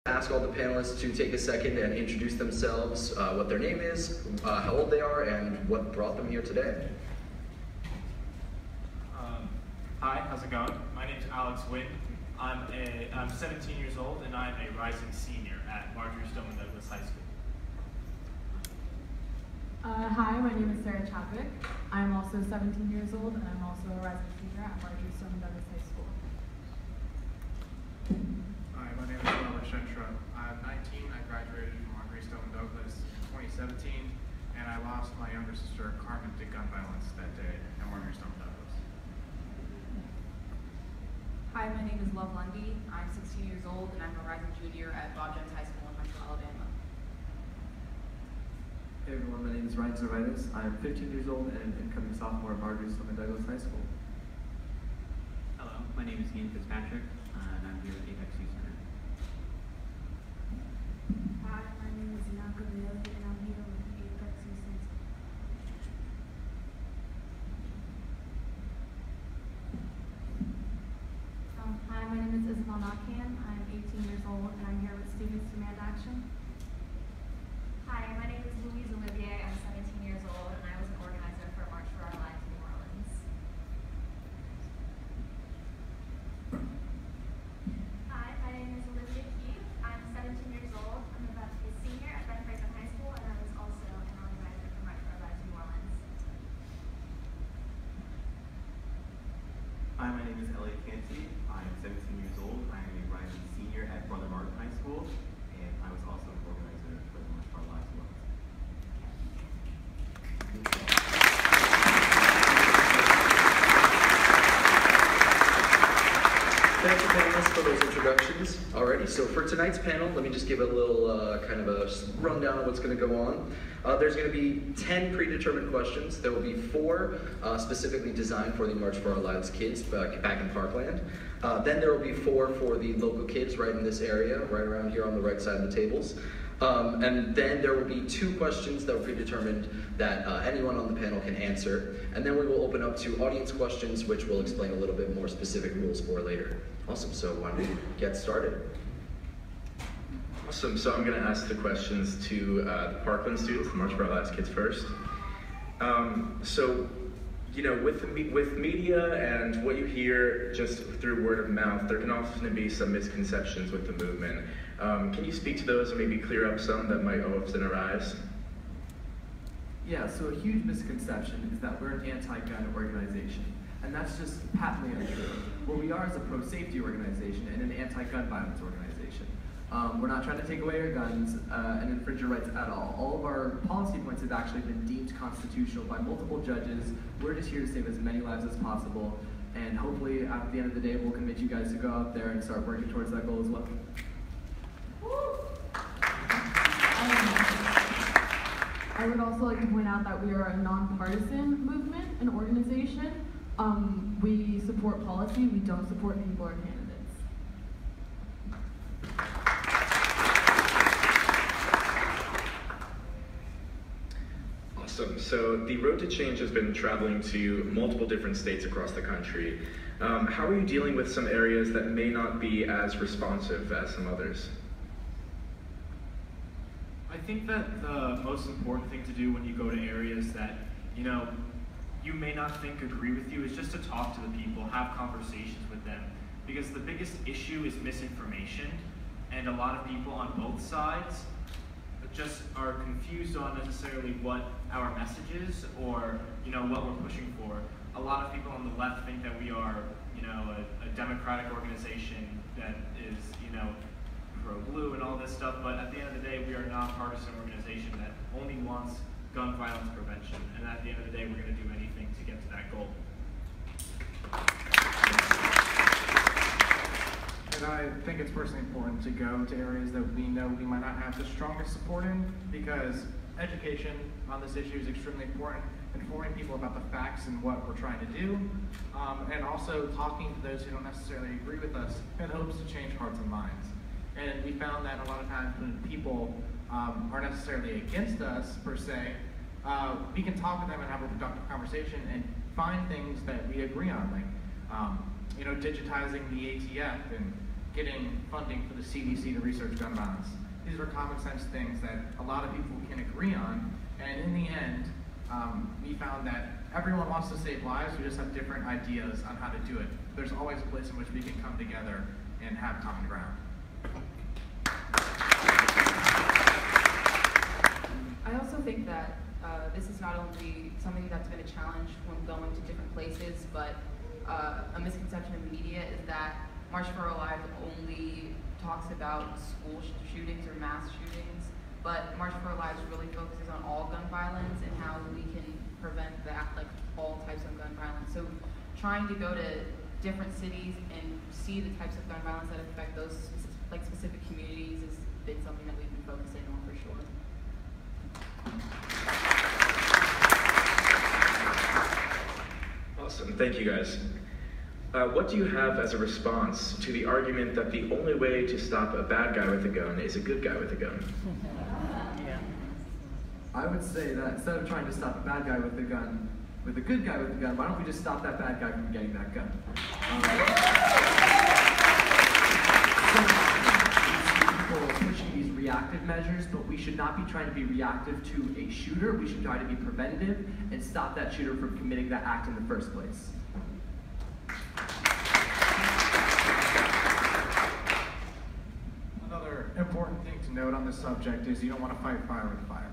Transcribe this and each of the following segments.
Ask all the panelists to take a second and introduce themselves, what their name is, how old they are, and what brought them here today. Hi, how's it going? My name's Alex Wynn. I'm 17 years old and I'm a rising senior at Marjory, Stonham High School. Hi, my name is Sarah Chadwick. I'm also 17 years old and I'm also a rising senior at Marjory, Stonham High School. Hi, my name is Robert Shentra. I'm 19. I graduated from Marjory Stoneman Douglas in 2017, and I lost my younger sister, Carmen, to gun violence that day at Marjory Stoneman Douglas. Hi, my name is Love Lundy. I'm 16 years old, and I'm a rising junior at Bob Jones High School in Huntsville, Alabama. Hey everyone, my name is Ryan Zervitis. I'm 15 years old and an incoming sophomore at Marjory Stoneman Douglas High School. Hello, my name is Ian Fitzpatrick, and I'm here at Apex Youth Center. Hi, my name is Naka Bailey, and I'm here with Apex Youth Center. Hi, my name is Isabel Nakhan. I'm 18 years old and I'm here with Students Demand Action. Hi, my name is Louise Olivier. I'm 17 years old and I was an organizer for March for Our Lives in New Orleans. Hi, my name is Olivia Keith. I'm 17 years old. I'm about to be a senior at Ben Franklin High School and I was also an organizer for March for Our Lives in New Orleans. Hi, my name is Elliot Canty. I am 17 years old. I am a rising senior at Brother Martin High School, and I was also an organizer for the March for Our Lives as well. Thank you, panelists, for those introductions. Alrighty, so for tonight's panel, let me just give a little kind of a rundown of what's going to go on. There's going to be 10 predetermined questions. There will be 4 specifically designed for the March for Our Lives kids back in Parkland. Then there will be 4 for the local kids right in this area, right around here on the right side of the tables. And then there will be 2 questions that were predetermined that anyone on the panel can answer. And then we will open up to audience questions, which we'll explain a little bit more specific rules for later. Awesome, so why don't we get started? Awesome, so I'm going to ask the questions to the Parkland students, the March for Our Lives kids first. So, you know, with media and what you hear just through word of mouth, there can often be some misconceptions with the movement. Can you speak to those and maybe clear up some that might often arise? Yeah, so a huge misconception is that we're an anti-gun organization, and that's just patently untrue. What we are is a pro-safety organization and an anti-gun violence organization. We're not trying to take away your guns and infringe your rights at all. All of our policy points have actually been deemed constitutional by multiple judges. We're just here to save as many lives as possible, and hopefully at the end of the day we'll convince you guys to go out there and start working towards that goal as well. I would also like to point out that we are a nonpartisan movement, an organization. We support policy, we don't support people or candidates. Awesome. So the Road to Change has been traveling to multiple different states across the country. How are you dealing with some areas that may not be as responsive as some others? I think that the most important thing to do when you go to areas that, you know, you may not think agree with you is just to talk to the people, have conversations with them. Because the biggest issue is misinformation, and a lot of people on both sides just are confused on necessarily what our message is or, you know, what we're pushing for. A lot of people on the left think that we are, you know, a democratic organization that is, you know, pro-blue and all this stuff, but at the end of the day, we are a nonpartisan organization that only wants gun violence prevention, and at the end of the day, we're going to do anything to get to that goal. And I think it's personally important to go to areas that we know we might not have the strongest support in, because education on this issue is extremely important, informing people about the facts and what we're trying to do, and also talking to those who don't necessarily agree with us in hopes to change hearts and minds. And we found that a lot of times when people are necessarily against us, per se, we can talk with them and have a productive conversation and find things that we agree on, like you know, digitizing the ATF and getting funding for the CDC to research gun violence. These are common sense things that a lot of people can agree on, and in the end, we found that everyone wants to save lives, we just have different ideas on how to do it. There's always a place in which we can come together and have common ground. I also think that this is not only something that's been a challenge when going to different places, but a misconception in the media is that March for Our Lives only talks about school shootings or mass shootings, but March for Our Lives really focuses on all gun violence and how we can prevent that, like all types of gun violence. So trying to go to different cities and see the types of gun violence that affect those specific communities has been something that we've been focusing on for sure. Awesome, thank you guys. What do you have as a response to the argument that the only way to stop a bad guy with a gun is a good guy with a gun? I would say that instead of trying to stop a bad guy with a gun, with a good guy with a gun, why don't we just stop that bad guy from getting that gun? People pushing these reactive measures, but we should not be trying to be reactive to a shooter. We should try to be preventative and stop that shooter from committing that act in the first place. Another important thing to note on this subject is you don't want to fight fire with fire.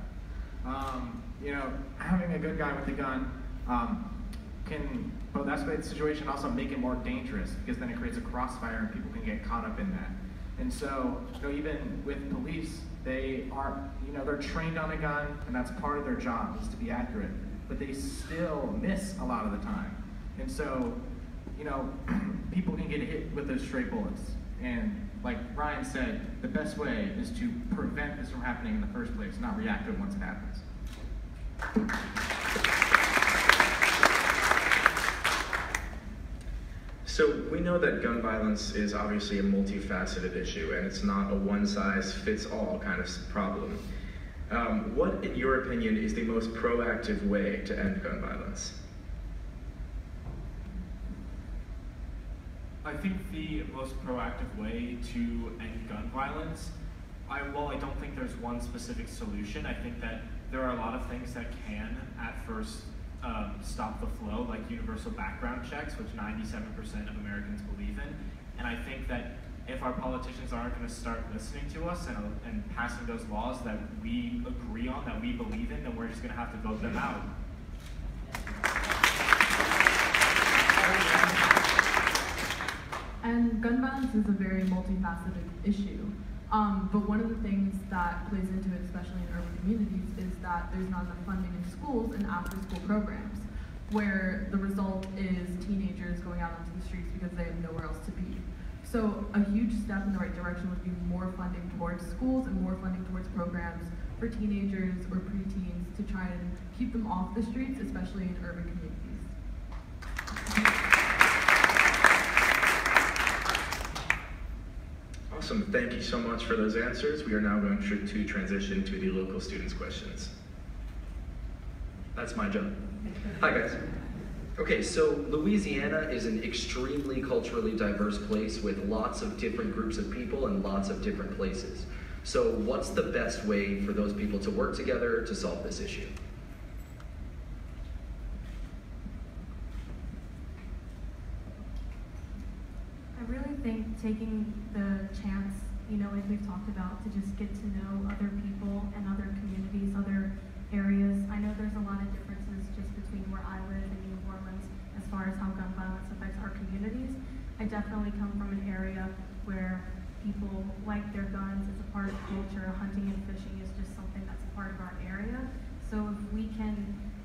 You know, having a good guy with a gun can both escalate the situation, also make it more dangerous, because then it creates a crossfire and people can get caught up in that. And so, you know, even with police, they are, you know, they're trained on a gun, and that's part of their job, is to be accurate, but they still miss a lot of the time. And so, you know, people can get hit with those stray bullets. And like Ryan said, the best way is to prevent this from happening in the first place, not react to it once it happens. So we know that gun violence is obviously a multifaceted issue, and it's not a one-size-fits-all kind of problem. What, in your opinion, is the most proactive way to end gun violence? I think the most proactive way to end gun violence, I don't think there's one specific solution. I think that there are a lot of things that can, at first, stop the flow, like universal background checks, which 97% of Americans believe in. And I think that if our politicians aren't going to start listening to us and passing those laws that we agree on, that we believe in, then we're just going to have to vote them out. And gun violence is a very multifaceted issue. But one of the things that plays into it, especially in urban communities, is that there's not enough funding in schools and after-school programs, where the result is teenagers going out onto the streets because they have nowhere else to be. So a huge step in the right direction would be more funding towards schools and more funding towards programs for teenagers or preteens to try and keep them off the streets, especially in urban communities. Awesome, thank you so much for those answers. We are now going to transition to the local students' questions. That's my job. Hi guys. Okay, so Louisiana is an extremely culturally diverse place with lots of different groups of people and lots of different places. So what's the best way for those people to work together to solve this issue? I really think taking the chance, you know, like we've talked about, to just get to know other people and other communities, other areas. I know there's a lot of differences just between where I live and New Orleans as far as how gun violence affects our communities. I definitely come from an area where people like their guns. It's a part of culture. Hunting and fishing is just something that's a part of our area. So if we can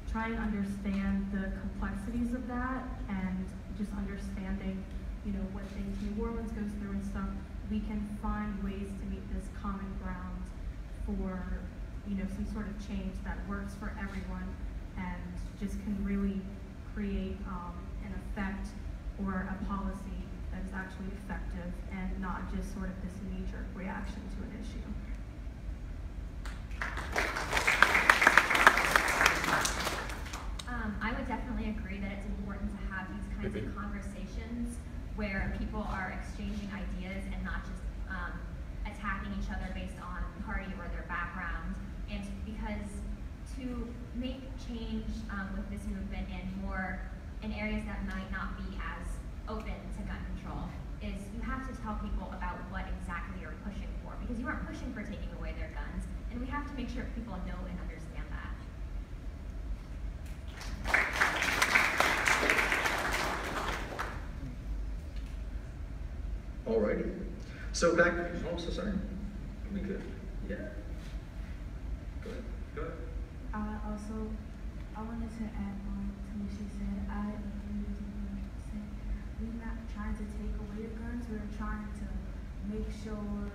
try and understand the complexities of that and just understanding, you know, what things New Orleans goes through and stuff, we can find ways to meet this common ground for, you know, some sort of change that works for everyone and just can really create an effect or a policy that is actually effective and not just sort of this knee-jerk reaction to an issue. I would definitely agree that it's important to have these kinds of conversations where people are exchanging ideas and not just attacking each other based on party or their background. And because to make change with this movement in areas that might not be as open to gun control, is you have to tell people about what exactly you're pushing for, because you aren't pushing for taking away their guns, and we have to make sure people know and understand that. Alrighty. So back, oh, so sorry. Are we good? Yeah. Go ahead. Go ahead. I wanted to add on to what she said. I agree with you 100%. We're not trying to take away the guns. We're trying to make sure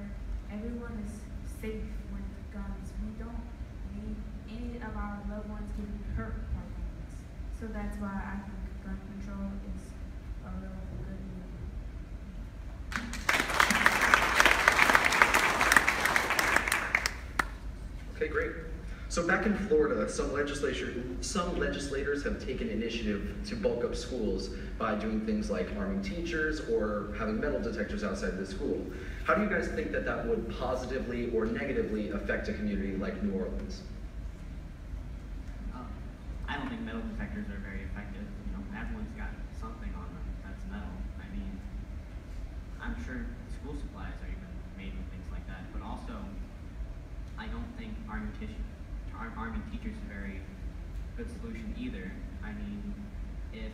everyone is safe with guns. We don't need any of our loved ones getting hurt by guns. So that's why I think gun control is a real good movement. Okay, great. So back in Florida, some legislators have taken initiative to bulk up schools by doing things like arming teachers or having metal detectors outside the school. How do you guys think that that would positively or negatively affect a community like New Orleans? I don't think metal detectors are very effective. You know, everyone's got something on them that's metal. I mean, I'm sure school supplies are even made with things like that, but also, I don't think arming teachers is a very good solution either. I mean, if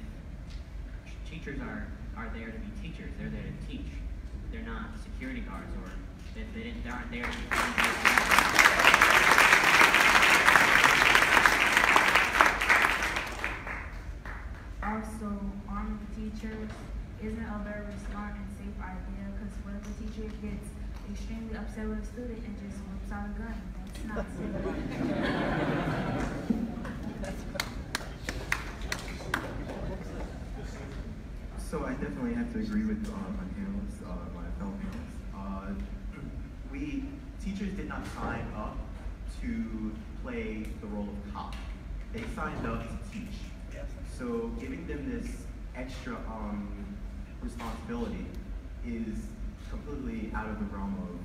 teachers are there to be teachers, they're there to teach. They're not security guards, or if they aren't there to be Also, arming teachers isn't a very smart and safe idea, because what if a teacher gets extremely upset with a student and just whips out a gun? That's not safe. So I definitely have to agree with my panelists, my fellow panelists. Teachers did not sign up to play the role of cop. They signed up to teach. So giving them this extra responsibility is completely out of the realm of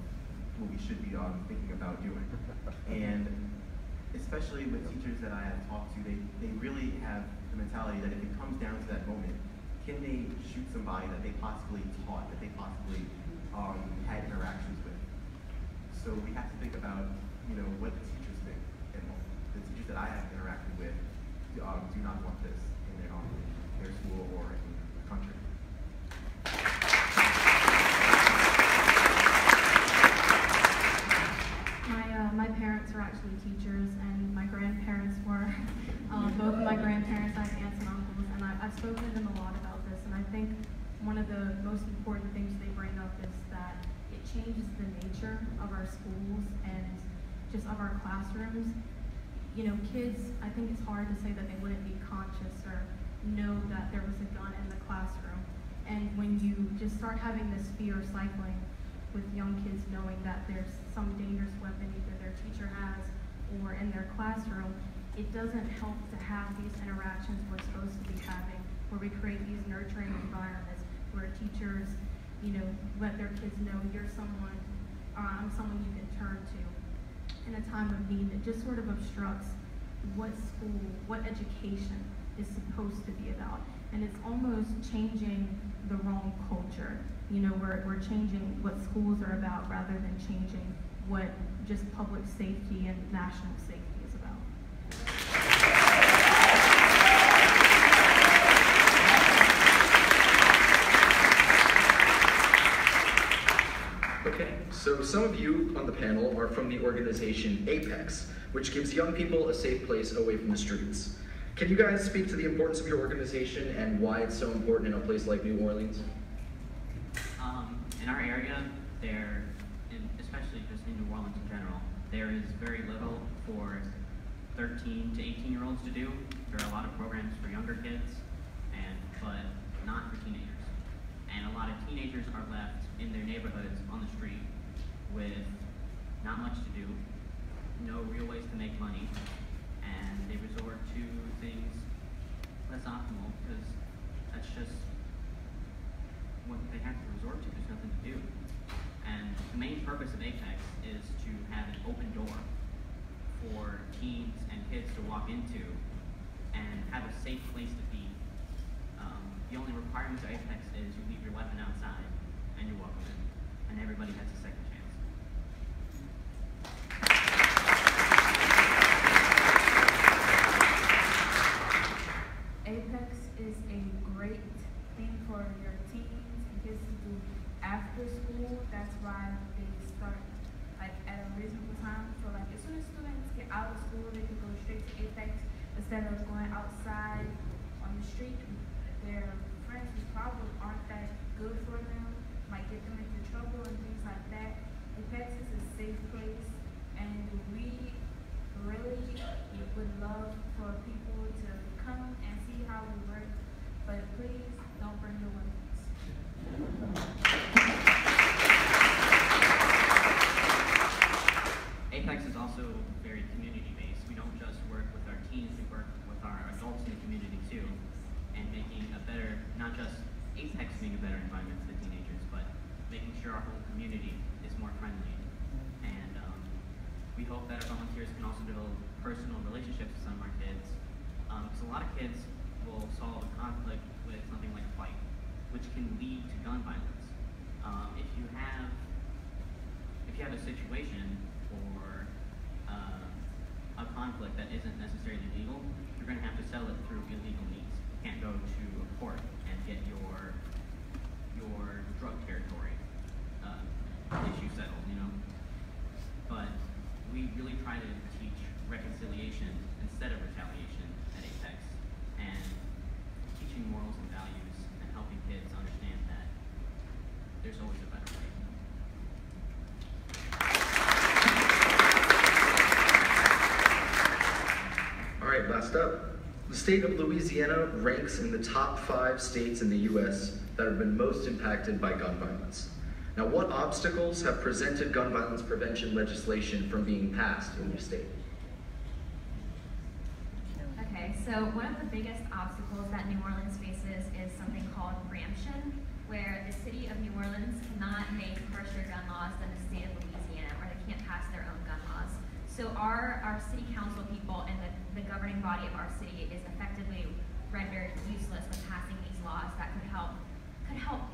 what we should be thinking about doing. And especially with teachers that I have talked to, they really have the mentality that if it comes down to that moment, can they shoot somebody that they possibly taught, that they possibly had interactions with? So we have to think about, you know, what the teachers think. And the teachers that I have interacted with do not want this in their school or in the country. My parents are actually teachers, and my grandparents were. Both of my grandparents, I have aunts and uncles, and I've spoken to them a lot about this, and I think one of the most important things they bring up is that it changes the nature of our schools and just of our classrooms. You know, kids, I think it's hard to say that they wouldn't be conscious or know that there was a gun in the classroom. And when you just start having this fear cycling with young kids knowing that there's some dangerous weapon either their teacher has or in their classroom, it doesn't help to have these interactions we're supposed to be having, where we create these nurturing environments where teachers, you know, let their kids know you're someone, I'm someone you can turn to in a time of need. It just sort of obstructs what school, what education is supposed to be about. And it's almost changing the wrong culture. You know, we're changing what schools are about rather than changing what just public safety and national safety is about. Okay, so some of you on the panel are from the organization APEX, which gives young people a safe place away from the streets. Can you guys speak to the importance of your organization and why it's so important in a place like New Orleans? In our area, especially just in New Orleans in general, there is very little for 13 to 18-year-olds to do. There are a lot of programs for younger kids, but not for teenagers. And a lot of teenagers are left in their neighborhoods on the street with not much to do, no real ways to make money, and they resort to things less optimal because that's just what they have to resort to. There's nothing to do. And the main purpose of Apex is to have an open door for teens and kids to walk into and have a safe place to be. The only requirement to Apex is you leave your weapon outside and you're welcome in. And everybody has a second chance. Apex is a great thing for your teens and kids to do after school. That's why they start like at a reasonable time. So like as soon as students get out of school, they can go straight to Apex instead of going outside on the street. Their friends who probably aren't that good for them might get them into trouble and things like that. Apex is a safe place, and we really would love for people to come and see how we work, but please don't bring your weapons. Apex is also very community-based. We don't just work with our teens, we work with our adults in the community too, and making a better, not just Apex being a better environment for the teenagers, but making sure our whole community is more friendly. And we hope that our volunteers can also build personal relationships with some of our kids. Because a lot of kids will solve a conflict with something like a fight, which can lead to gun violence. If you have a situation or a conflict that isn't necessarily legal, you're going to have to settle it through illegal means. You can't go to a court and get your drug territory issue settled, you know. But we really try to teach reconciliation instead of retaliation at Apex, and teaching morals and values and helping kids understand that there's always a better way. All right, last up. The state of Louisiana ranks in the top 5 states in the U.S. that have been most impacted by gun violence. Now, what obstacles have prevented gun violence prevention legislation from being passed in your state? Okay, so one of the biggest obstacles that New Orleans faces is something called preemption, where the city of New Orleans cannot make harsher gun laws than the state of Louisiana, or they can't pass their own gun laws. So our city council people and the governing body of our city is effectively rendered useless with passing these laws that could help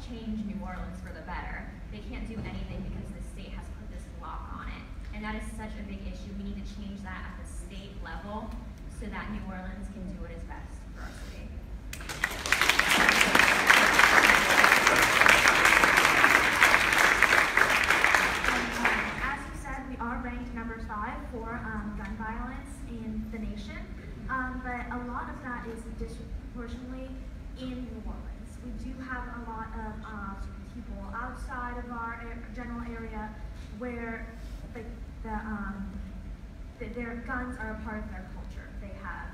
change New Orleans for the better. They can't do anything because the state has put this lock on it. And that is such a big issue. We need to change that at the state level so that New Orleans can do what is best for our city. As you said, we are ranked number 5 for gun violence in the nation, but a lot of that is disproportionately in New Orleans. We do have a lot of people outside of our general area where their guns are a part of their culture. They have,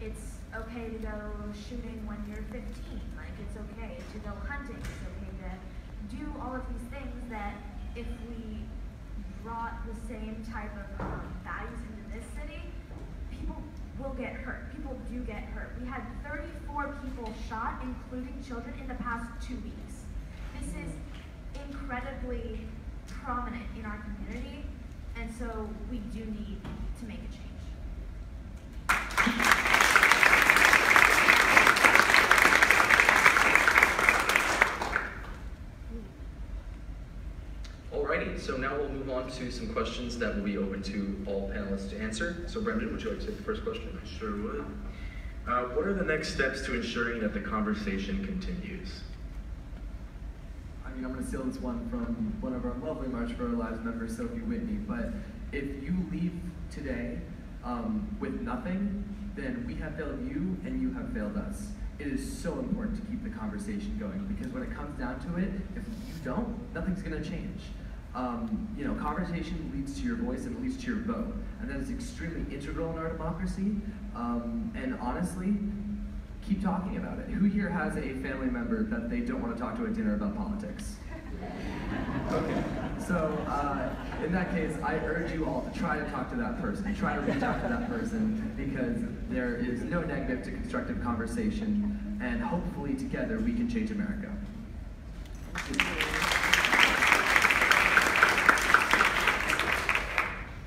it's okay to go shooting when you're 15, like it's okay to go hunting, it's okay to do all of these things that if we brought the same type of values into this city, people will get hurt. People do get hurt. We had 34 people shot, including children, in the past 2 weeks. This is incredibly prominent in our community, and so we do need to make a change. Alrighty, so now we'll move on to some questions that will be open to all panelists to answer. So Brendan, would you like to take the first question? I sure would. What are the next steps to ensuring that the conversation continues? I mean, I'm going to steal this one from one of our lovely March for Our Lives members, Sophie Whitney, but if you leave today with nothing, then we have failed you and you have failed us. It is so important to keep the conversation going, because when it comes down to it, if you don't, nothing's going to change. You know, conversation leads to your voice and it leads to your vote, and that is extremely integral in our democracy. And honestly, keep talking about it. Who here has a family member that they don't want to talk to at dinner about politics? Okay, so in that case, I urge you all to try to talk to that person, try to reach out to that person, because there is no negative to constructive conversation, and hopefully together we can change America.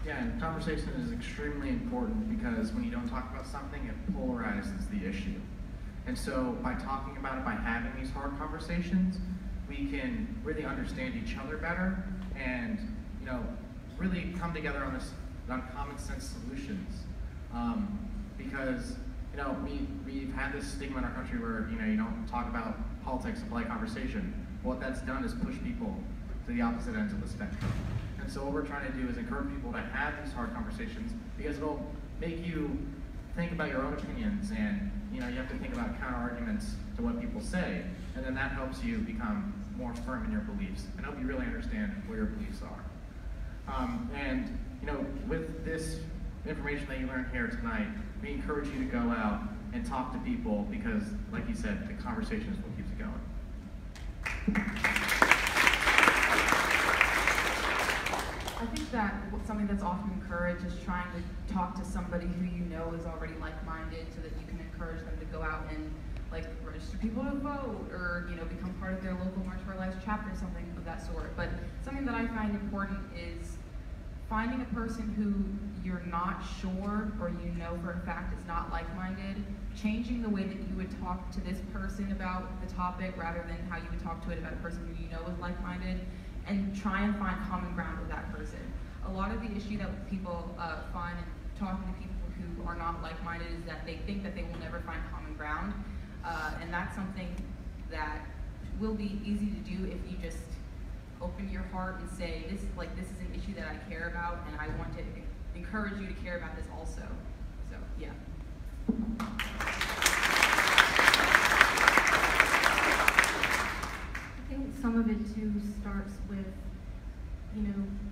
Yeah, and conversation is extremely important because when you don't talk about something, it polarizes the issue. And so by talking about it, by having these hard conversations, we can really understand each other better and, really come together on common sense solutions. Because, we've had this stigma in our country where, you don't talk about politics in polite conversation. What that's done is push people to the opposite ends of the spectrum. And so what we're trying to do is encourage people to have these hard conversations because it'll make you think about your own opinions and, you have to think about counter arguments to what people say. And then that helps you become more firm in your beliefs and help you really understand where your beliefs are. With this information that you learned here tonight, we encourage you to go out and talk to people because, like you said, the conversation is what keeps it going. I think that something that's often encouraged is trying to talk to somebody who you know is already like-minded so that you can encourage them to go out and register people to vote or, become part of their local March for Our Lives chapter, something of that sort. But something that I find important is finding a person who you're not sure or you know for a fact is not like-minded, changing the way that you would talk to this person about the topic rather than how you would talk to it about a person who you know is like-minded, and try and find common ground with that person. A lot of the issue that people find in talking to people who are not like-minded is that they think that they will never find common ground, and that's something that will be easy to do if you just open your heart and say, this is an issue that I care about, and I want to encourage you to care about this also. So, yeah. I think some of it too starts with,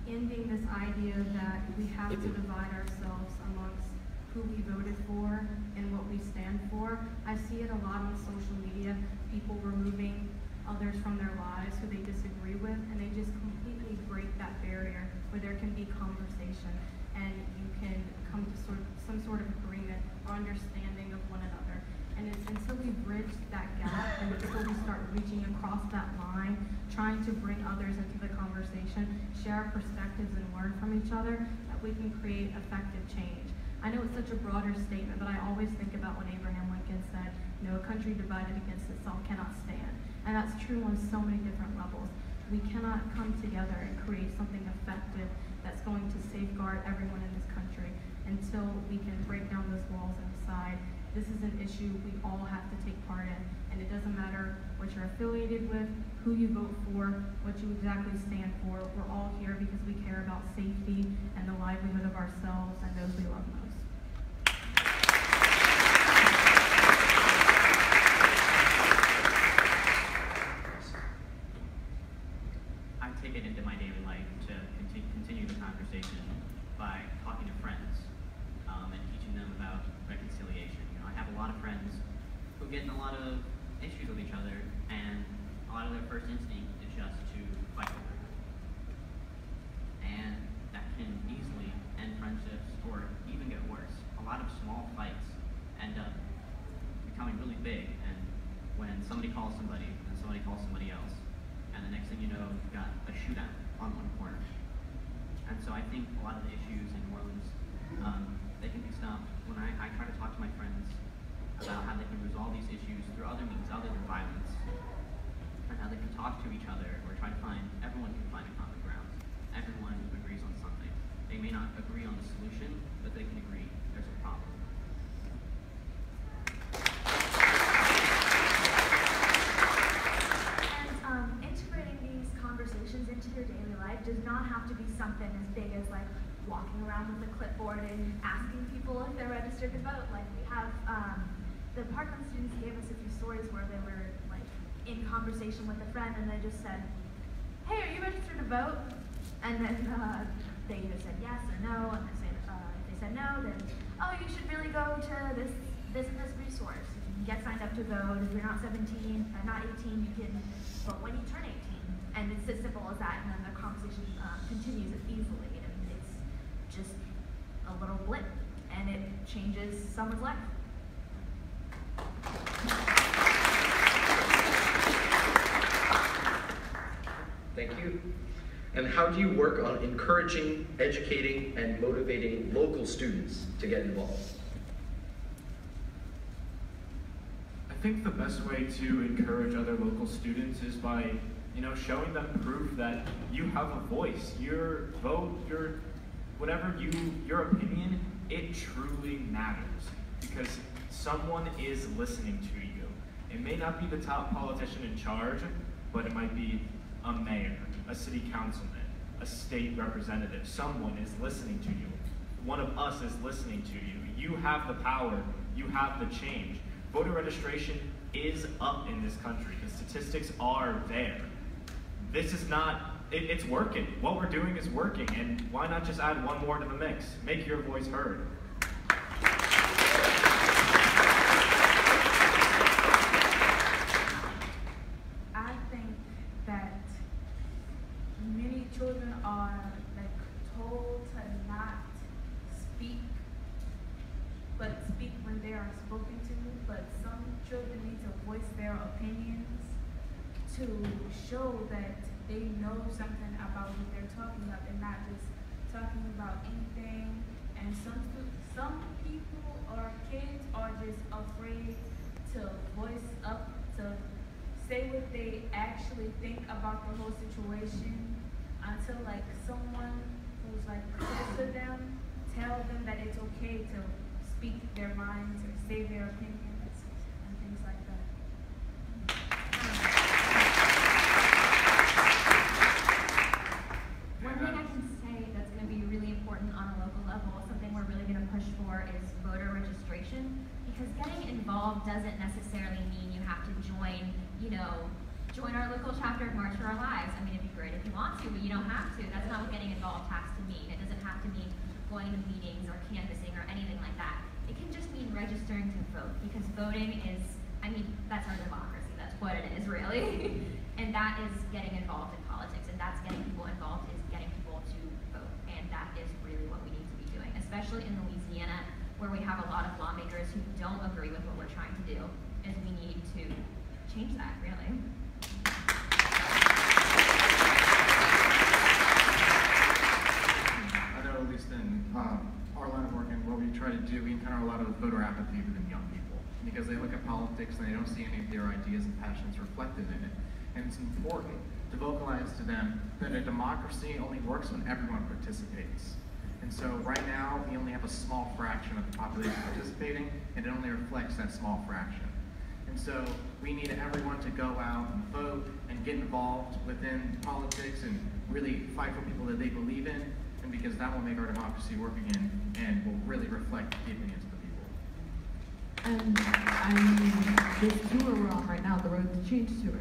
ending this idea that we have to divide ourselves amongst who we voted for and what we stand for. I see it a lot on social media, people removing others from their lives who they disagree with, and they just completely break that barrier where there can be conversation and you can come to some sort of agreement or understanding of one another. And it's until we bridge that gap and until we start reaching across that line, trying to bring others into the conversation, share our perspectives and learn from each other, that we can create effective change. I know it's such a broader statement, but I always think about when Abraham Lincoln said, a country divided against itself cannot stand. And that's true on so many different levels. We cannot come together and create something effective that's going to safeguard everyone in this country until we can break down those walls and decide this is an issue we all have to take part in. And it doesn't matter what you're affiliated with, who you vote for, what you exactly stand for. We're all here because we care about safety and the livelihood of ourselves and those we love most. I take it into my daily life to continue the conversation by talking to friends and teaching them about reconciliation. I have a lot of friends who get in a lot of issues with each other, and a lot of their first instinct is just to fight over it. And that can easily end friendships or even get worse. A lot of small fights end up becoming really big, and when somebody calls somebody, and somebody calls somebody else, and the next thing you know, you've got a shootout on one corner. And so I think a lot of the issues in New Orleans, they can be stopped when I try to talk to my friends about how they can resolve these issues through other means other than violence, and how they can talk to each other or try to find, everyone can find a common ground. Everyone agrees on something. They may not agree on the solution, but they can agree there's a problem. And integrating these conversations into your daily life does not have to be something as big as walking around with a clipboard and asking people if they're registered to vote. We have the Parkland students gave us a few stories where they were in conversation with a friend and they just said, "Hey, are you registered to vote?" And then they either said yes or no, and if they said no, then, "Oh, you should really go to this and this resource. You can get signed up to vote. If you're not 18, you can vote when you turn 18." And it's as simple as that, and then the conversation continues easily. It's just a little blip, and it changes someone's life. And how do you work on encouraging, educating, and motivating local students to get involved? I think the best way to encourage other local students is by, showing them proof that you have a voice. Your vote, your opinion, it truly matters because someone is listening to you. It may not be the top politician in charge, but it might be a mayor, a city councilman, a state representative. Someone is listening to you. One of us is listening to you. You have the power. You have the change. Voter registration is up in this country. The statistics are there. This is not, it's working. What we're doing is working, and why not just add one more to the mix? Make your voice heard. I think that many children are told to not speak, but speak when they are spoken to. But some children need to voice their opinions to show that they know something about what they're talking about. They're not just talking about anything. And some people or kids are just afraid to voice up, to say what they actually think about the whole situation until someone who's close to them tell them that it's okay to speak their minds or say their opinions and things like that. One thing I can say that's going to be really important on a local level, something we're really going to push for, is voter registration. Because getting involved doesn't necessarily mean you have to join our local chapter of March for Our Lives. I mean, it'd be great if you want to, but you don't have to. That's not what getting involved has to mean. It doesn't have to mean going to meetings or canvassing or anything like that. It can just mean registering to vote, because voting is, that's our democracy. That's what it is, really. And that is getting involved in politics, and that's getting people involved, is getting people to vote. And that is really what we need to be doing, especially in Louisiana, where we have a lot of lawmakers who don't agree with what we're trying to do, is we need to change that, really. I know, at least in our line of work and what we try to do, we encounter a lot of voter apathy within young people because they look at politics and they don't see any of their ideas and passions reflected in it. And it's important to vocalize to them that a democracy only works when everyone participates. And so right now, we only have a small fraction of the population participating, and it only reflects that small fraction. And so we need everyone to go out and vote and get involved within politics and really fight for people that they believe in, and because that will make our democracy work again and will really reflect the opinions of the people. And this tour we're on right now, the Road to Change tour,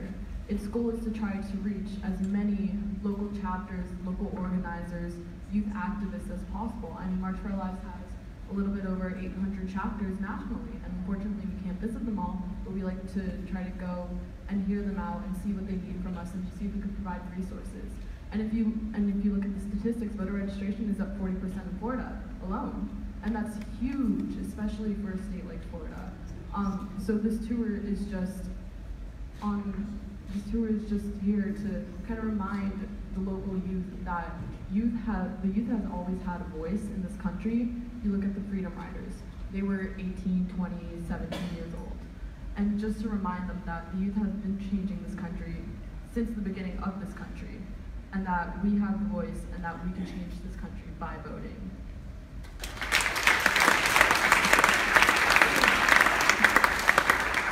its goal is to try to reach as many local chapters, local organizers, youth activists as possible. March for Our Lives has a little bit over 800 chapters nationally, and unfortunately we can't visit them all, but we like to try to go and hear them out and see what they need from us and see if we can provide resources. And if you look at the statistics, voter registration is up 40% in Florida alone, and that's huge, especially for a state like Florida. So this tour is just here to kind of remind the local youth that the youth has always had a voice in this country. You look at the Freedom Riders. They were 18, 20, 17 years old. And just to remind them that the youth has been changing this country since the beginning of this country, and that we have the voice and that we can change this country by voting.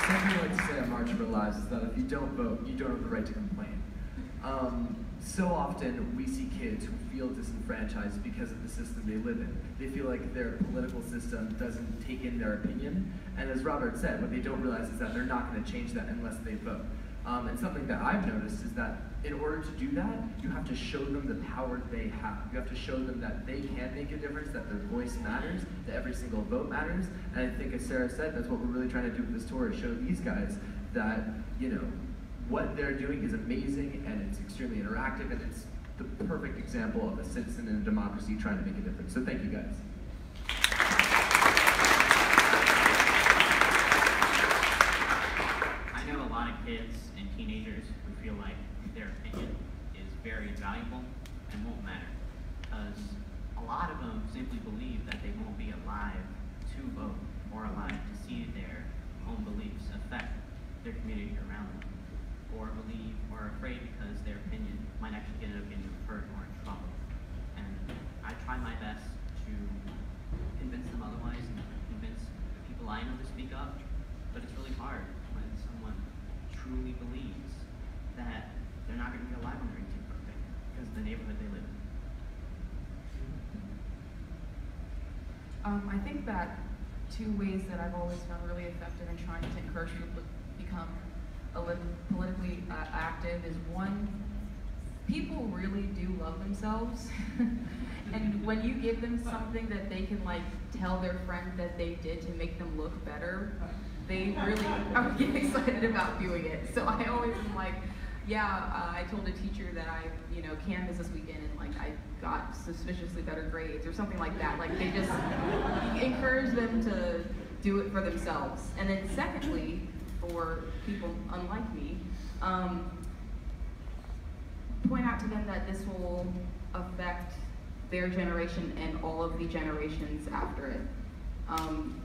Something we like to say at March for Our Lives is that if you don't vote, you don't have the right to complain. So often we see kids who feel disenfranchised because of the system they live in. They feel like their political system doesn't take in their opinion, and as Robert said, what they don't realize is that they're not going to change that unless they vote. And something that I've noticed is that in order to do that, you have to show them the power they have. You have to show them that they can make a difference, that their voice matters, that every single vote matters. And I think, as Sarah said, that's what we're really trying to do with this tour, is show these guys that, what they're doing is amazing, and it's extremely interactive, and it's the perfect example of a citizen in a democracy trying to make a difference. So thank you guys. I know a lot of kids and teenagers who feel like their opinion is very valuable, it won't matter. Because a lot of them simply believe that they won't be alive to vote or alive to see their own beliefs affect their community around them, or believe or are afraid because their opinion might actually end up getting hurt or in trouble. And I try my best to convince them otherwise and convince the people I know to speak up, but it's really hard when someone truly believes that they're not going to be alive when they're 18th birthday because of the neighborhood they live in. I think that two ways that I've always found really effective in trying to encourage people to become a little politically active is one, people really do love themselves. And when you give them something that they can like tell their friend that they did to make them look better, they really are getting excited about doing it. So I always am like, yeah, I told a teacher that I, canvassed this weekend and like I got suspiciously better grades or something like that. Like they just encourage them to do it for themselves. And then secondly, for people unlike me, point out to them that this will affect their generation and all of the generations after it.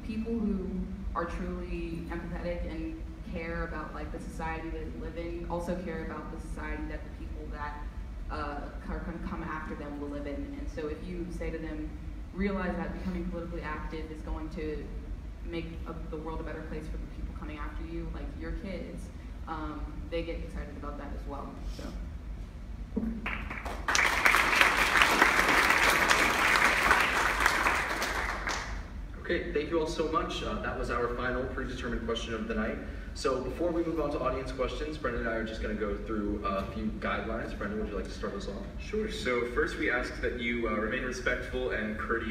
People who are truly empathetic and care about like the society that they live in also care about the society that the people that are going to come after them will live in. And so if you say to them, realize that becoming politically active is going to make the world a better place for the people coming after you, like your kids, they get excited about that as well. So. Okay, thank you all so much. That was our final predetermined question of the night. So before we move on to audience questions, Brendan and I are just going to go through a few guidelines. Brendan, would you like to start us off? Sure. So first we ask that you remain respectful and courteous